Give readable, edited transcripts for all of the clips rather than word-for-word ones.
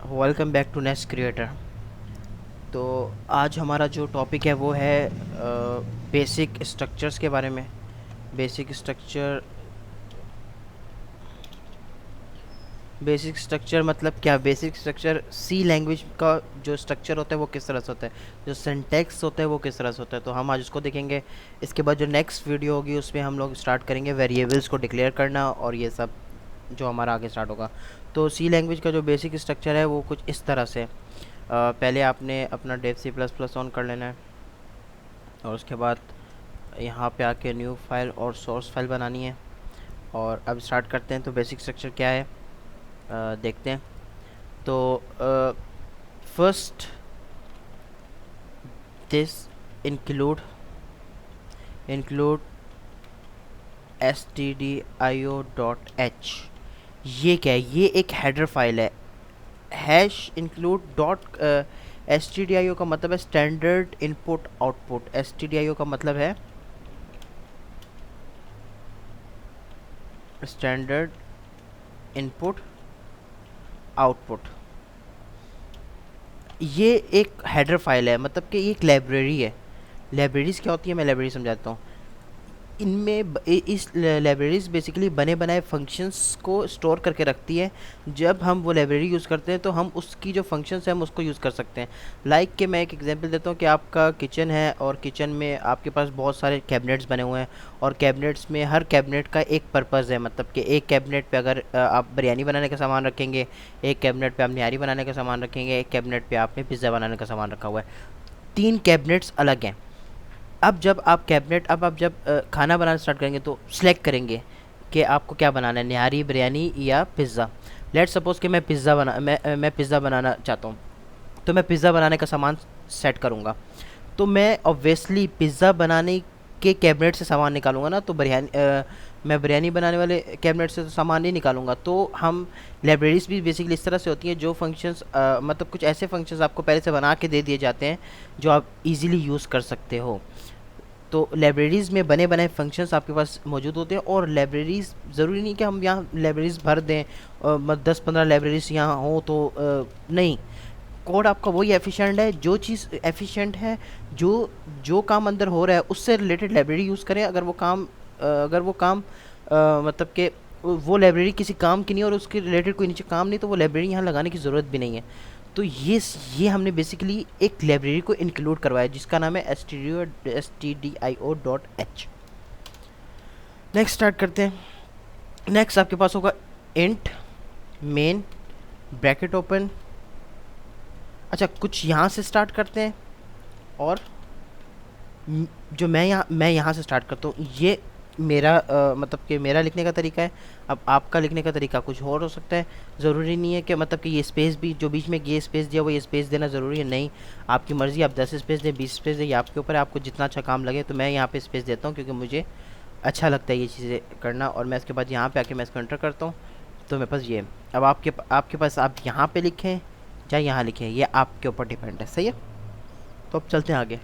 Welcome back to nest creator. तो आज हमारा जो टॉपिक है वो है बेसिक स्ट्रक्चर्स के बारे में। बेसिक स्ट्रक्चर मतलब क्या? बेसिक स्ट्रक्चर सी लैंग्वेज का जो स्ट्रक्चर होता है वो किस तरह से होता है, जो सिंटैक्स होता है वो किस तरह से होता है। तो हम आज उसको देखेंगे। इसके बाद जो नेक्स्ट वीडियो होगी उसमें हम लोग स्टार्ट करेंगे वेरिएबल्स को डिक्लेयर करना और ये सब जो हमारा आगे स्टार्ट होगा। तो सी लैंग्वेज का जो बेसिक स्ट्रक्चर है वो कुछ इस तरह से पहले आपने अपना Dev C plus plus on कर लेना है और उसके बाद यहाँ पे आके न्यू फाइल और सोर्स फाइल बनानी है। और अब स्टार्ट करते हैं। तो बेसिक स्ट्रक्चर क्या है देखते हैं। तो फर्स्ट दिस इंक्लूड stdio.h। ये क्या है? ये एक हेडर फाइल है। हैश इंक्लूड डॉट stdio का मतलब है स्टैंडर्ड इनपुट आउटपुट। stdio का मतलब है स्टैंडर्ड इनपुट आउटपुट। ये एक हेडर फाइल है, मतलब कि ये एक लाइब्रेरी है। लाइब्रेरीज क्या होती है मैं लाइब्रेरी समझाता हूँ। इस लाइब्रेरीज बेसिकली बने बनाए फंक्शंस को स्टोर करके रखती है। जब हम वो लाइब्रेरी यूज़ करते हैं तो हम उसकी जो फंक्शंस हैं हम उसको यूज़ कर सकते हैं। लाइक कि मैं एक एग्जांपल देता हूँ कि आपका किचन है और किचन में आपके पास बहुत सारे कैबिनेट्स बने हुए हैं और कैबिनेट्स में हर कैबिनेट का एक पर्पज़ है। मतलब कि एक कैबिनेट पे अगर आप बिरयानी बनाने का सामान रखेंगे, एक कैबिनेट पे आप निहारी बनाने का सामान रखेंगे, एक कैबिनेट पे आपने पिज़्ज़ा बनाने का सामान रखा हुआ है। 3 कैबिनेट्स अलग हैं। अब जब खाना बनाना स्टार्ट करेंगे तो सिलेक्ट करेंगे कि आपको क्या बनाना है, निहारी, बिरयानी या पिज़्ज़ा। लेट्स सपोज कि मैं पिज़्ज़ा बनाना चाहता हूँ। तो मैं पिज़्ज़ा बनाने का सामान सेट करूँगा। तो मैं ऑब्वियसली पिज़्ज़ा बनाने के कैबिनेट से सामान निकालूंगा ना। तो मैं बिरयानी बनाने वाले कैबिनेट से तो सामान नहीं निकालूंगा। तो हम लाइब्रेरीज भी बेसिकली इस तरह से होती हैं जो फंक्शंस मतलब कुछ ऐसे फंक्शंस आपको पहले से बना के दे दिए जाते हैं जो आप इजीली यूज़ कर सकते हो। तो लाइब्रेरीज़ में बने बनाए फंक्शंस आपके पास मौजूद होते हैं। और लाइब्रेरीज़ ज़रूरी नहीं कि हम यहाँ लाइब्रेरीज़ भर दें, 10-15 लाइब्रेरीज यहाँ हो तो नहीं। कोड आपका वही एफिशिएंट है, जो चीज़ एफिशिएंट है, जो जो काम अंदर हो रहा है उससे रिलेटेड लाइब्रेरी यूज़ करें। अगर वो काम मतलब कि वो लाइब्रेरी किसी काम की नहीं और उसके रिलेटेड कोई नीचे काम नहीं तो वो लाइब्रेरी यहाँ लगाने की ज़रूरत भी नहीं है। तो ये हमने बेसिकली एक लाइब्रेरी को इंक्लूड करवाया जिसका नाम है stdio.h। नेक्स्ट स्टार्ट करते हैं। नेक्स्ट आपके पास होगा इंट मेन ब्रैकेट ओपन। अच्छा, कुछ यहाँ से स्टार्ट करते हैं और जो मैं यहाँ से स्टार्ट करता हूँ। ये मेरा मतलब कि मेरा लिखने का तरीका है। अब आपका लिखने का तरीका कुछ और हो सकता है। ज़रूरी नहीं है कि मतलब कि ये स्पेस भी जो बीच में ये स्पेस दिया वो ये स्पेस देना ज़रूरी है, नहीं। आपकी मर्ज़ी, आप 10 स्पेस दें, 20 स्पेस दें, ये आपके ऊपर है, आपको जितना अच्छा काम लगे। तो मैं यहाँ पे स्पेस देता हूँ क्योंकि मुझे अच्छा लगता है ये चीज़ें करना। और मैं इसके बाद यहाँ पे आके मैं इसको एंटर करता हूँ। तो मेरे पास ये है। अब आपके पास आप यहाँ पे लिखें या यहाँ लिखें, ये आपके ऊपर डिपेंड है। सही है। तो अब चलते हैं आगे।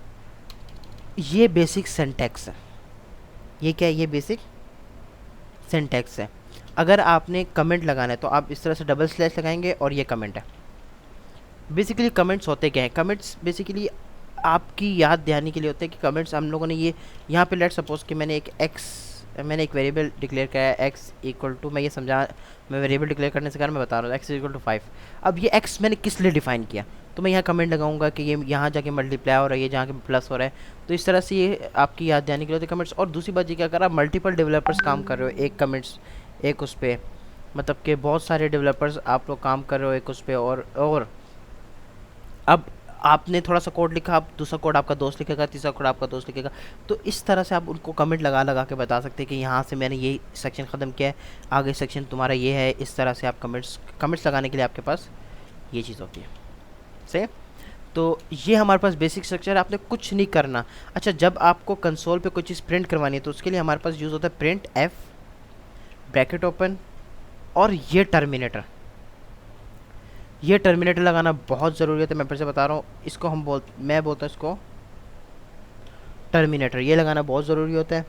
ये बेसिक सिंटैक्स है। ये क्या है? ये बेसिक सिंटैक्स है। अगर आपने कमेंट लगाना है तो आप इस तरह से डबल स्लैश लगाएंगे और ये कमेंट है। बेसिकली कमेंट्स होते क्या हैं? कमेंट्स बेसिकली आपकी याद दिलाने के लिए होते हैं कि कमेंट्स हम लोगों ने ये यहाँ पे लेट सपोज कि मैंने एक वेरिएबल डिक्लेयर किया है एक्स इक्वल टू, मैं वेरिएबल डिक्लेयर करने से कारण मैं बता रहा हूँ एक्स इक्वल टू 5। अब ये एक्स मैंने किस लिए डिफाइन किया? तो मैं यहाँ कमेंट लगाऊंगा कि ये यहाँ जाके मल्टीप्लाई हो रहा है, ये जहाँ के प्लस हो रहा है। तो इस तरह से ये आपकी याद दिलाने के लिए होते कमेंट्स। और दूसरी बात ये कि अगर आप मल्टीपल डेवलपर्स काम कर रहे हो एक कमेंट्स एक उस पर, मतलब कि बहुत सारे डेवलपर्स आप लोग काम कर रहे हो एक उस पर, और अब आपने थोड़ा सा कोड लिखा, अब दूसरा कोड आपका दोस्त लिखेगा, तीसरा कोड आपका दोस्त लिखेगा। तो इस तरह से आप उनको कमेंट लगा लगा के बता सकते हैं कि यहाँ से मैंने ये सेक्शन ख़त्म किया है, आगे सेक्शन तुम्हारा ये है। इस तरह से आप कमेंट्स लगाने के लिए आपके पास ये चीज़ होती है। सही है? तो ये हमारे पास बेसिक स्ट्रक्चर है, आपने कुछ नहीं करना। अच्छा, जब आपको कंसोल पे कोई चीज़ प्रिंट करवानी है तो उसके लिए हमारे पास यूज़ होता है प्रिंट एफ ब्रैकेट ओपन और ये टर्मिनेटर लगाना बहुत ज़रूरी है। मैं फिर से बता रहा हूँ, इसको मैं बोलता हूँ इसको टर्मिनेटर। ये लगाना बहुत ज़रूरी होता है।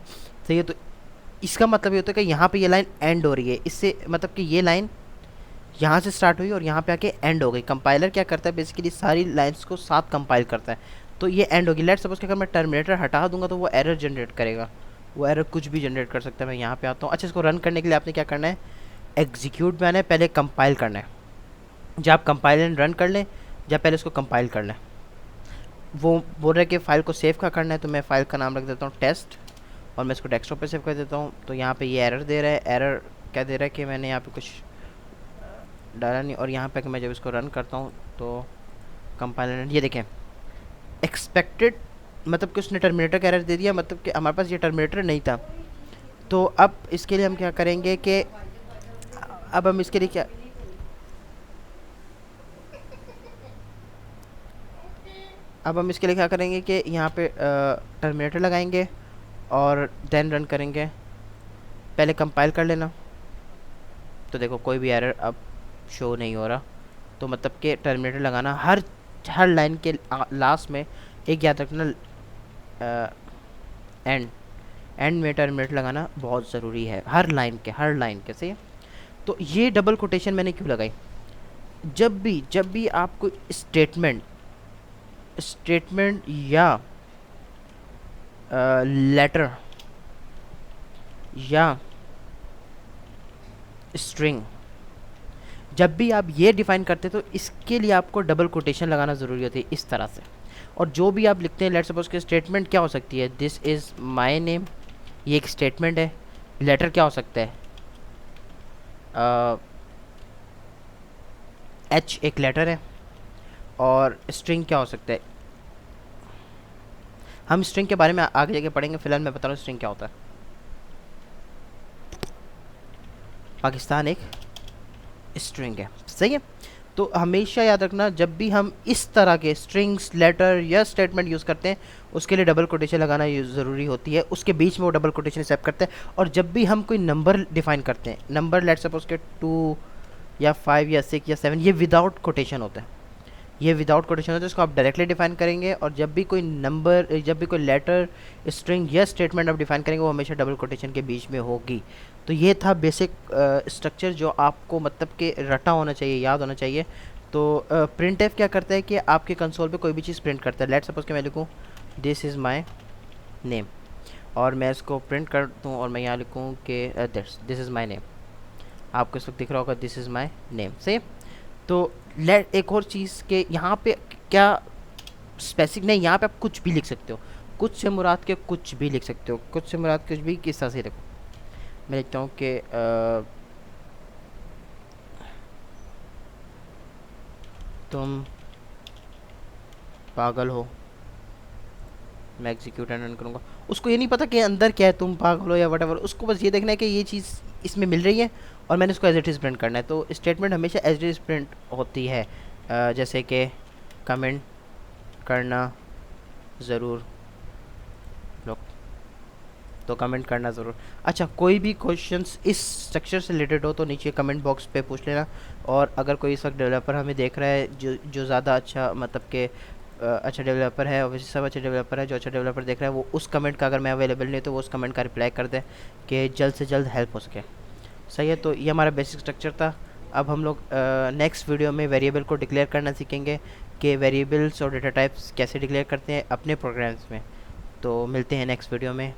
सही है। तो इसका मतलब ये होता है कि यहाँ पे ये लाइन एंड हो रही है, इससे मतलब कि ये लाइन यहाँ से स्टार्ट हुई और यहाँ पे आके एंड हो गई। कंपाइलर क्या करता है बेसिकली सारी लाइंस को साथ कंपाइल करता है, तो ये एंड होगी। लेट्स सपोज कि अगर मैं टर्मिनेटर हटा दूंगा तो वो एरर जनरेट करेगा, वो एरर कुछ भी जनरेट कर सकता है। मैं यहाँ पे आता हूँ। अच्छा, इसको रन करने के लिए आपने क्या करना है, एग्जीक्यूट में आना है, पहले कंपाइल करना है। जब आप कंपाइल एंड रन कर लें, जब पहले इसको कंपाइल कर लें, वो बोल रहा है कि फ़ाइल को सेव का करना है, तो मैं फ़ाइल का नाम रख देता हूँ टेस्ट, और मैं इसको डेस्कटॉप पे सेव कर देता हूँ। तो यहाँ पे ये एरर दे रहा है, एरर क्या दे रहा है कि मैंने यहाँ पे कुछ डाला नहीं, और यहाँ पे मैं जब इसको रन करता हूँ तो कंपाइलर, ये देखें एक्सपेक्टेड, मतलब कि उसने टर्मिनेटर का एरर दे दिया, मतलब कि हमारे पास ये टर्मिनेटर नहीं था। तो अब इसके लिए हम क्या करेंगे कि अब हम इसके लिए क्या, अब हम इसके लिए क्या करेंगे कि यहाँ पे टर्मिनेटर लगाएंगे और देन रन करेंगे। पहले कंपाइल कर लेना, तो देखो कोई भी एरर अब शो नहीं हो रहा। तो मतलब कि टर्मिनेटर लगाना हर लाइन के लास्ट में, एक याद रखना एंड एंड में टर्मिनेटर लगाना बहुत ज़रूरी है, हर लाइन के से। तो ये डबल कोटेशन मैंने क्यों लगाई, जब भी आपको स्टेटमेंट या लेटर या स्ट्रिंग, जब भी आप ये डिफाइन करते तो इसके लिए आपको डबल कोटेशन लगाना ज़रूरी होती है इस तरह से। और जो भी आप लिखते हैं, लेट्स सपोज कि स्टेटमेंट क्या हो सकती है, दिस इज़ माय नेम, ये एक स्टेटमेंट है। लेटर क्या हो सकता है, एच एक लेटर है। और स्ट्रिंग क्या हो सकता है, हम स्ट्रिंग के बारे में आगे जाके पढ़ेंगे, फिलहाल मैं बता रहा हूँ स्ट्रिंग क्या होता है। पाकिस्तान एक स्ट्रिंग है, सही है। तो हमेशा याद रखना, जब भी हम इस तरह के स्ट्रिंग्स, लेटर या स्टेटमेंट यूज़ करते हैं, उसके लिए डबल कोटेशन लगाना ज़रूरी होती है, उसके बीच में वो डबल कोटेशन एक्सेप्ट करते हैं। और जब भी हम कोई नंबर डिफाइन करते हैं, नंबर लेट्स सपोज के 2 या 5 या 6 या 7, ये विदाउट कोटेशन होता है, ये विदाउट कोटेशन होता है, इसको आप डायरेक्टली डिफाइन करेंगे। और जब भी कोई नंबर, जब भी कोई लेटर, स्ट्रिंग या स्टेटमेंट आप डिफाइन करेंगे, वो हमेशा डबल कोटेशन के बीच में होगी। तो ये था बेसिक स्ट्रक्चर जो आपको मतलब कि रटा होना चाहिए, याद होना चाहिए। तो प्रिंट एफ क्या करता है कि आपके कंसोल पे कोई भी चीज़ प्रिंट करता है। लेट सपोज कि मैं लिखूँ दिस इज़ माई नेम, और मैं इसको प्रिंट कर दूँ और मैं यहाँ लिखूँ कि दिस इज़ माई नेम, आपको इस वक्त दिख रहा होगा दिस इज़ माई नेम, सही। तो लेट एक और चीज़ के यहाँ पे क्या स्पेसिफिक नहीं, यहाँ पे आप कुछ भी लिख सकते हो, कुछ से मुराद के कुछ भी लिख सकते हो, कुछ से मुराद कुछ भी किस तरह से लिखो। मैं लिखता हूँ कि तुम पागल हो, मैं एग्जीक्यूट एंड रन करूँगा। उसको ये नहीं पता कि अंदर क्या है, तुम पागल हो या वट, उसको बस ये देखना है कि ये चीज़ इसमें मिल रही है और मैंने इसको एज इट इज़ प्रिंट करना है। तो स्टेटमेंट हमेशा एज इट इज़ प्रिंट होती है, जैसे कि कमेंट करना ज़रूर, तो कमेंट करना ज़रूर। अच्छा, कोई भी क्वेश्चंस इस स्ट्रक्चर से रिलेटेड हो तो नीचे कमेंट बॉक्स पे पूछ लेना। और अगर कोई इस वक्त डेवलपर हमें देख रहा है जो ज़्यादा अच्छा मतलब कि अच्छा डेवलपर है, और सब अच्छे डेवलपर है, जो अच्छा डेवलपर देख रहा है वो उस कमेंट का, अगर मैं अवेलेबल नहीं तो वो उस कमेंट का रिप्लाई कर दे कि जल्द से जल्द हेल्प हो सके, सही है। तो ये हमारा बेसिक स्ट्रक्चर था। अब हम लोग नेक्स्ट वीडियो में वेरिएबल को डिक्लेयर करना सीखेंगे कि वेरिएबल्स और डेटा टाइप्स कैसे डिक्लेयर करते हैं अपने प्रोग्राम्स में। तो मिलते हैं नेक्स्ट वीडियो में।